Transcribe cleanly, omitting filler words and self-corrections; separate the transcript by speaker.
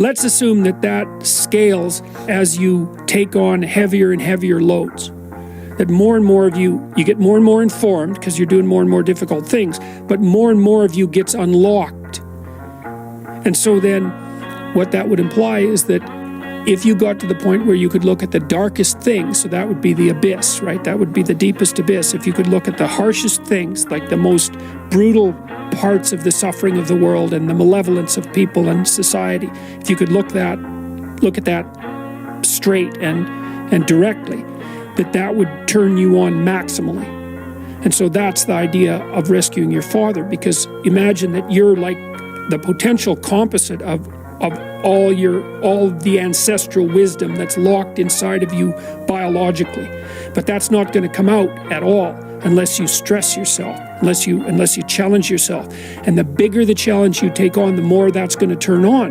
Speaker 1: Let's assume that that scales as you take on heavier and heavier loads. That more and more of you get more and more informed because you're doing more and more difficult things, but more and more of you gets unlocked. And so then what that would imply is that if you got to the point where you could look at the darkest things, so that would be the abyss, right? That would be the deepest abyss. If you could look at the harshest things, like the most brutal parts of the suffering of the world and the malevolence of people and society, if you could look at that straight and directly, that would turn you on maximally. And so that's the idea of rescuing your father, because imagine that you're like the potential composite of all the ancestral wisdom that's locked inside of you biologically. But that's not going to come out at all unless you stress yourself, unless you challenge yourself. And the bigger the challenge you take on, the more that's going to turn on.